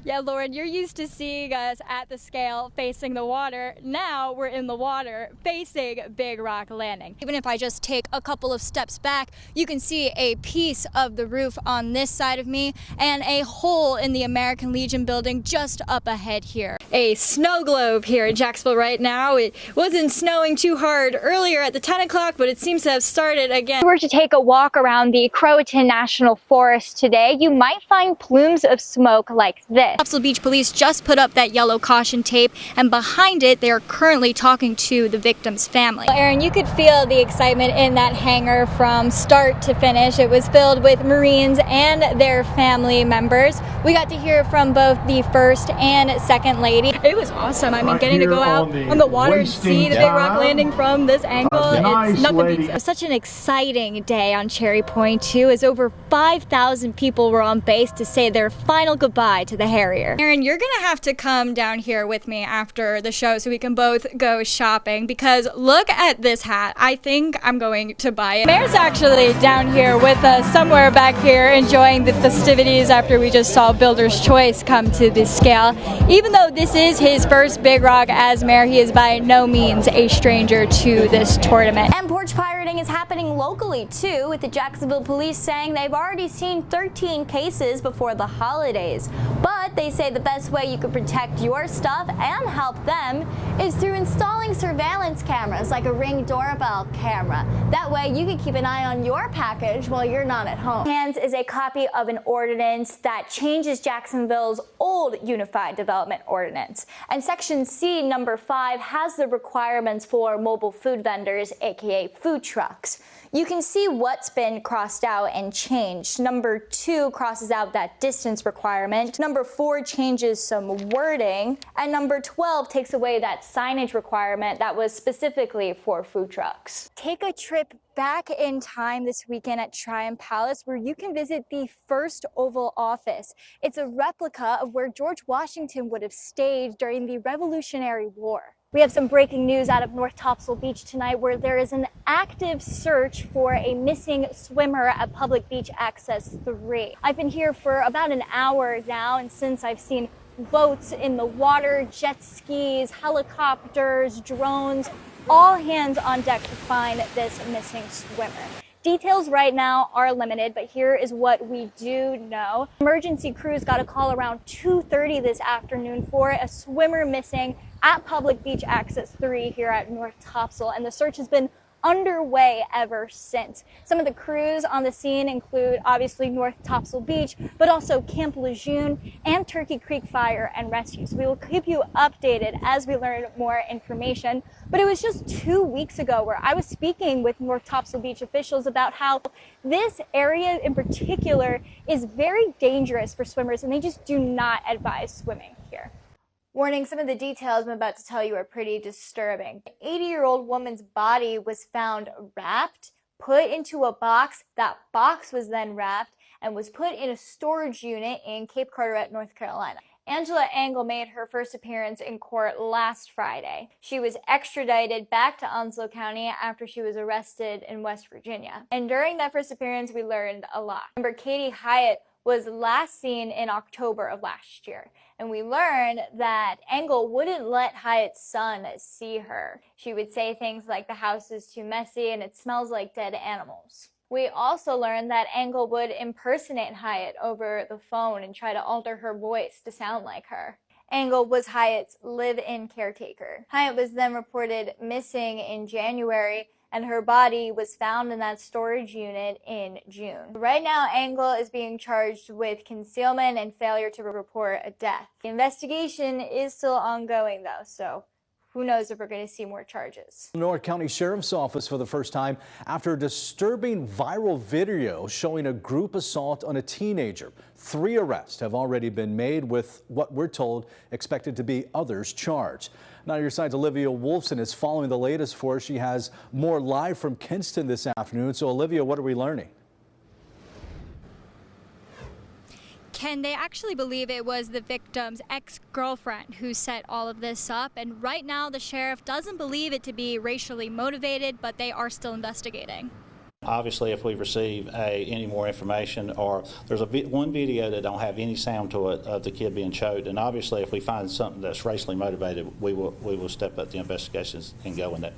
Yeah, Lauren, you're used to seeing us at the scale facing the water. Now we're in the water facing Big Rock Landing. Even if I just take a couple of steps back, you can see a piece of the roof on this side of me and a hole in the American Legion building just up ahead here. A snow globe here in Jacksonville right now. It wasn't snowing too hard earlier at the 10 o'clock, but it seems to have started again. If you were to take a walk around the Croatan National Forest today, you might find plumes of smoke like this. Topsail Beach Police just put up that yellow caution tape, and behind it they are currently talking to the victim's family. Well, Aaron, you could feel the excitement in that hangar from start to finish. It was filled with Marines and their family members. We got to hear from both the first and second lady. It was awesome. I mean, getting to go out on the water and see the Big Rock Landing from this angle, it's nothing beats it. It was such an exciting day on Cherry Point too, as over 5,000 people were on base to say their final goodbye to the Harrier. Aaron, you're gonna have to come down here with me after the show so we can both go shopping, because look at this hat. I think I'm going to buy it. Mayor's actually down here with us somewhere back here enjoying the festivities after we just saw Builder's Choice come to the scale. Even though this is his first Big Rock as mayor, he is by no means a stranger to this tournament. And porch pirating is happening locally too, with the Jacksonville police saying they've already seen 13 cases before the holidays. But they say the best way you can protect your stuff and help them is through installing surveillance cameras like a Ring doorbell camera. That way you can keep an eye on your package while you're not at home. Hands is a copy of an ordinance that changes Jacksonville's old Unified Development Ordinance. And Section C, number 5, has the requirements for mobile food vendors, aka food trucks. You can see what's been crossed out and changed. Number 2 crosses out that distance requirement. Number 4 changes some wording. And number 12 takes away that signage requirement that was specifically for food trucks. Take a trip back in time this weekend at Tryon Palace, where you can visit the first Oval Office. It's a replica of where George Washington would have stayed during the Revolutionary War. We have some breaking news out of North Topsail Beach tonight, where there is an active search for a missing swimmer at Public Beach Access 3. I've been here for about an hour now, and since I've seen boats in the water, jet skis, helicopters, drones, all hands on deck to find this missing swimmer. Details right now are limited, but here is what we do know. Emergency crews got a call around 2:30 this afternoon for a swimmer missing at Public Beach Access 3 here at North Topsail, and the search has been underway ever since. Some of the crews on the scene include obviously North Topsail Beach, but also Camp Lejeune and Turkey Creek Fire and Rescue. So we will keep you updated as we learn more information. But it was just 2 weeks ago where I was speaking with North Topsail Beach officials about how this area in particular is very dangerous for swimmers, and they just do not advise swimming here. Warning, some of the details I'm about to tell you are pretty disturbing. An 80-year-old woman's body was found wrapped, put into a box. That box was then wrapped and was put in a storage unit in Cape Carteret, North Carolina. Angela Engel made her first appearance in court last Friday. She was extradited back to Onslow County after she was arrested in West Virginia. And during that first appearance, we learned a lot. Remember, Katie Hyatt was last seen in October of last year. And we learned that Engel wouldn't let Hyatt's son see her. She would say things like, the house is too messy and it smells like dead animals. We also learned that Engel would impersonate Hyatt over the phone and try to alter her voice to sound like her. Engel was Hyatt's live-in caretaker. Hyatt was then reported missing in January, and her body was found in that storage unit in June. Right now, Engel is being charged with concealment and failure to report a death. The investigation is still ongoing though, so who knows if we're going to see more charges. North County Sheriff's Office for the first time after a disturbing viral video showing a group assault on a teenager. 3 arrests have already been made, with what we're told expected to be others charged. Now your side's Olivia Wolfson is following the latest for us. She has more live from Kinston this afternoon. So Olivia, what are we learning? Ken, they actually believe it was the victim's ex-girlfriend who set all of this up, and right now the sheriff doesn't believe it to be racially motivated, but they are still investigating. Obviously, if we receive any more information, or there's one video that don't have any sound to it of the kid being choked, and obviously if we find something that's racially motivated, we will step up the investigations and go in that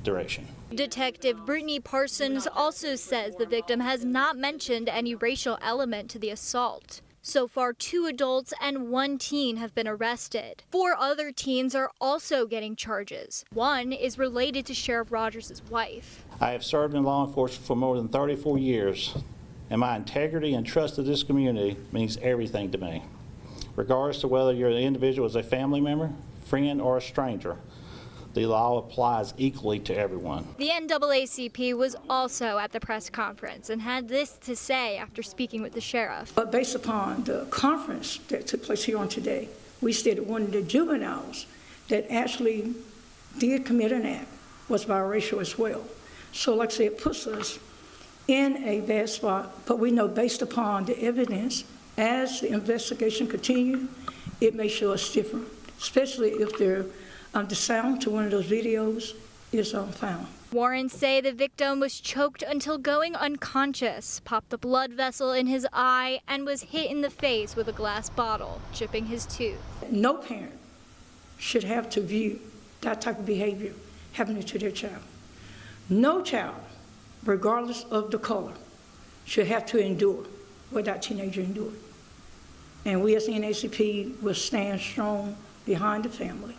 direction. Detective Brittany Parsons also says the victim has not mentioned any racial element to the assault. So far, 2 adults and 1 teen have been arrested. 4 other teens are also getting charges. One is related to Sheriff Rogers' wife. I have served in law enforcement for more than 34 years, and my integrity and trust of this community means everything to me. Regardless of whether you're an individual as a family member, friend, or a stranger, the law applies equally to everyone. The NAACP was also at the press conference and had this to say after speaking with the sheriff. But based upon the conference that took place here on today, we stated one of the juveniles that actually did commit an act was biracial as well. So like I said, it puts us in a bad spot, but we know based upon the evidence, as the investigation continues, it may show us different, especially if the sound to one of those videos is found. Warrants say the victim was choked until going unconscious, popped a blood vessel in his eye, and was hit in the face with a glass bottle, chipping his tooth. No parent should have to view that type of behavior happening to their child. No child, regardless of the color, should have to endure what that teenager endured. And we as the NAACP will stand strong behind the family.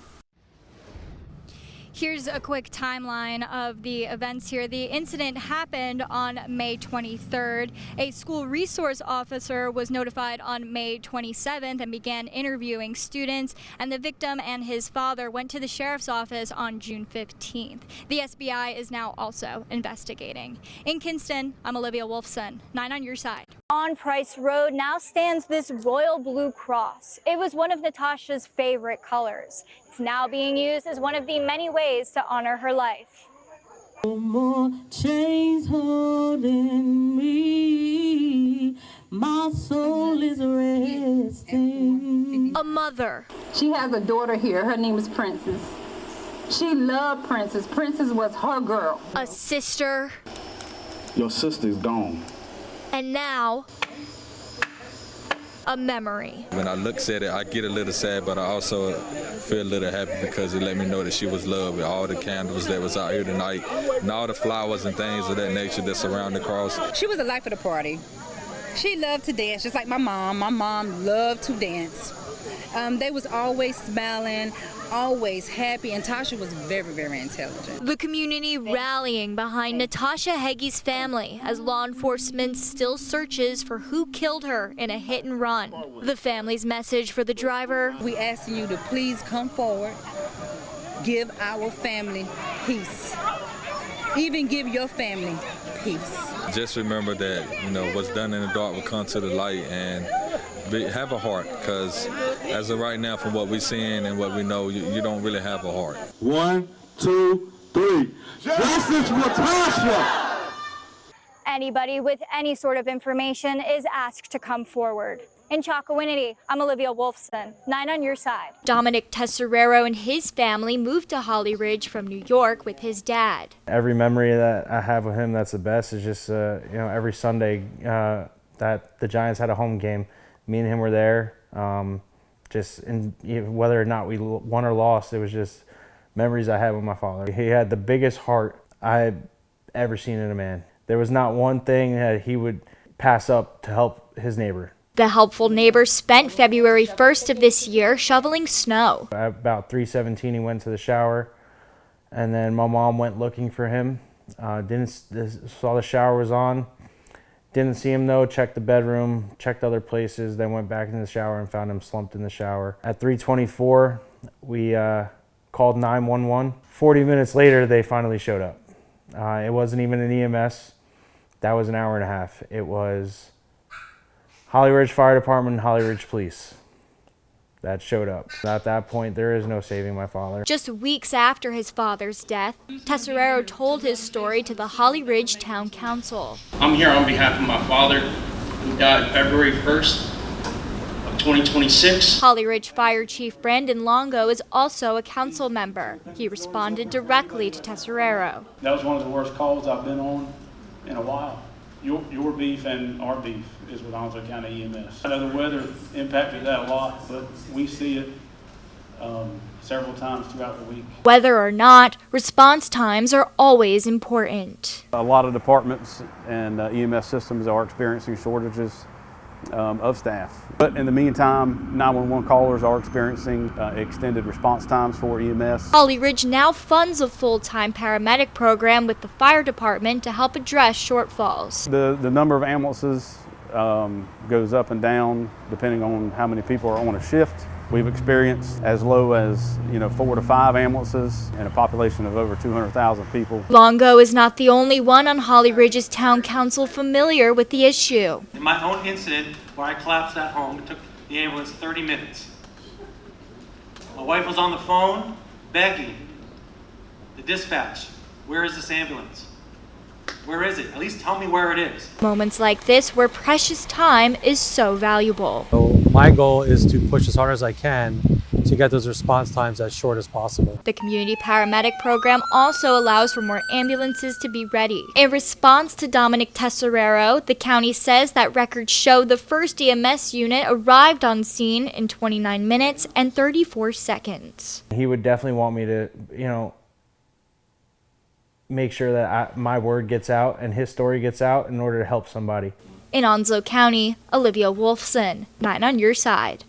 Here's a quick timeline of the events here. The incident happened on May 23rd. A school resource officer was notified on May 27th and began interviewing students, and the victim and his father went to the sheriff's office on June 15th. The SBI is now also investigating. In Kinston, I'm Olivia Wolfson, 9 on your side. On Price Road now stands this royal blue cross. It was one of Natasha's favorite colors. It's now being used as one of the many ways to honor her life. No more chains holding me. My soul is resting. A mother. She has a daughter here. Her name is Princess. She loved Princess. Princess was her girl. A sister. Your sister's gone. And now, a memory. When I look at it, I get a little sad, but I also feel a little happy because it let me know that she was loved with all the candles that was out here tonight and all the flowers and things of that nature that surround the cross. She was the life of the party. She loved to dance, just like my mom. My mom loved to dance. They was always smiling, always happy, and Tasha was very, very intelligent. The community rallying behind Natasha Heggie's family as law enforcement still searches for who killed her in a hit and run. The family's message for the driver: We asking you to please come forward, give our family peace. Even give your family peace. Just remember that, what's done in the dark will come to the light, and have a heart, because as of right now, from what we're seeing and what we know, you don't really have a heart. 1, 2, 3. Justice for Tasha! Anybody with any sort of information is asked to come forward. In Chocowinity, I'm Olivia Wolfson, 9 on your side. Dominic Tesserero and his family moved to Holly Ridge from New York with his dad. Every memory that I have with him that's the best is just, every Sunday that the Giants had a home game, me and him were there. Whether or not we won or lost, it was just memories I had with my father. He had the biggest heart I've ever seen in a man. There was not one thing that he would pass up to help his neighbor. The helpful neighbor spent February 1st of this year shoveling snow. At about 3:17, he went to the shower, and then my mom went looking for him. Saw the shower was on. Didn't see him though, checked the bedroom, checked other places, then went back in the shower and found him slumped in the shower. At 3:24, we called 911. 40 minutes later, they finally showed up. It wasn't even an EMS. That was an hour and a half. It was Holly Ridge Fire Department and Holly Ridge Police that showed up. At that point, there is no saving my father. Just weeks after his father's death, Tesserero told his story to the Holly Ridge Town Council. I'm here on behalf of my father, who died February 1st of 2026. Holly Ridge Fire Chief Brandon Longo is also a council member. He responded directly to Tesserero. That was one of the worst calls I've been on in a while. Your beef and our beef is with Onslow County EMS. I know the weather impacted that a lot, but we see it several times throughout the week. Whether or not, response times are always important. A lot of departments and EMS systems are experiencing shortages of staff. But in the meantime, 911 callers are experiencing extended response times for EMS. Holly Ridge now funds a full-time paramedic program with the fire department to help address shortfalls. The number of ambulances goes up and down depending on how many people are on a shift. We've experienced as low as 4 to 5 ambulances and a population of over 200,000 people. Longo is not the only one on Holly Ridge's town council familiar with the issue. In my own incident where I collapsed at home, it took the ambulance 30 minutes. My wife was on the phone begging the dispatch, "Where is this ambulance? Where is it? At least tell me where it is." Moments like this where precious time is so valuable. So my goal is to push as hard as I can to get those response times as short as possible. The community paramedic program also allows for more ambulances to be ready. In response to Dominic Tesserero, the county says that records show the first EMS unit arrived on scene in 29 minutes and 34 seconds. He would definitely want me to, make sure that my word gets out and his story gets out in order to help somebody. In Onslow County, Olivia Wolfson, 9 on your side.